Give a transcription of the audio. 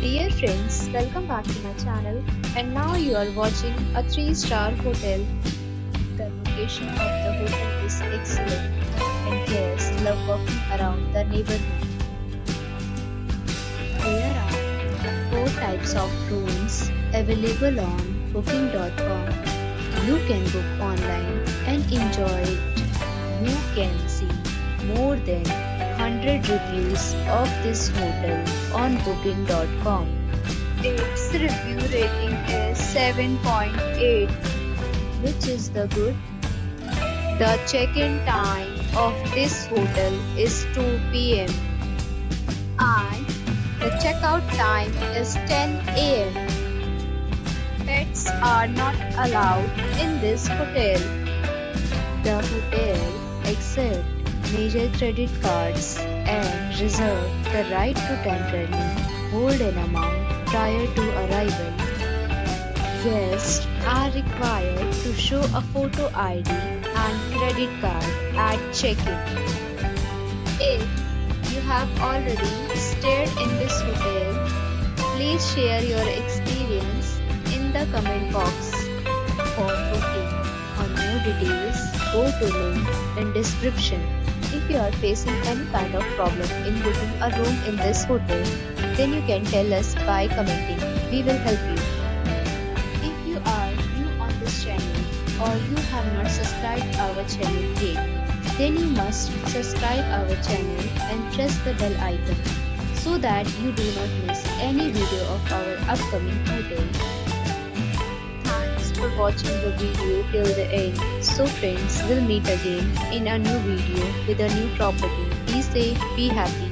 Dear friends, welcome back to my channel, and now you are watching a 3-star hotel. The location of the hotel is excellent and guests love walking around the neighborhood. There are 4 types of rooms available on booking.com. You can book online and enjoy it. You can see more than 100 reviews of this hotel on booking.com. Its review rating is 7.8, which is the good. The check-in time of this hotel is 2 p.m. and the checkout time is 10 a.m. Pets are not allowed in this hotel. The hotel accepts major credit cards and reserve the right to temporarily hold an amount prior to arrival. Guests are required to show a photo ID and credit card at check-in. If you have already stayed in this hotel, please share your experience in the comment box. For booking or more details, go to link in description. If you are facing any kind of problem in booking a room in this hotel, then you can tell us by commenting. We will help you. If you are new on this channel or you have not subscribed our channel yet, then you must subscribe our channel and press the bell icon so that you do not miss any video of our upcoming hotel. Thanks for watching the video till the end. So friends, we'll meet again in a new video with a new property. Be safe, be happy.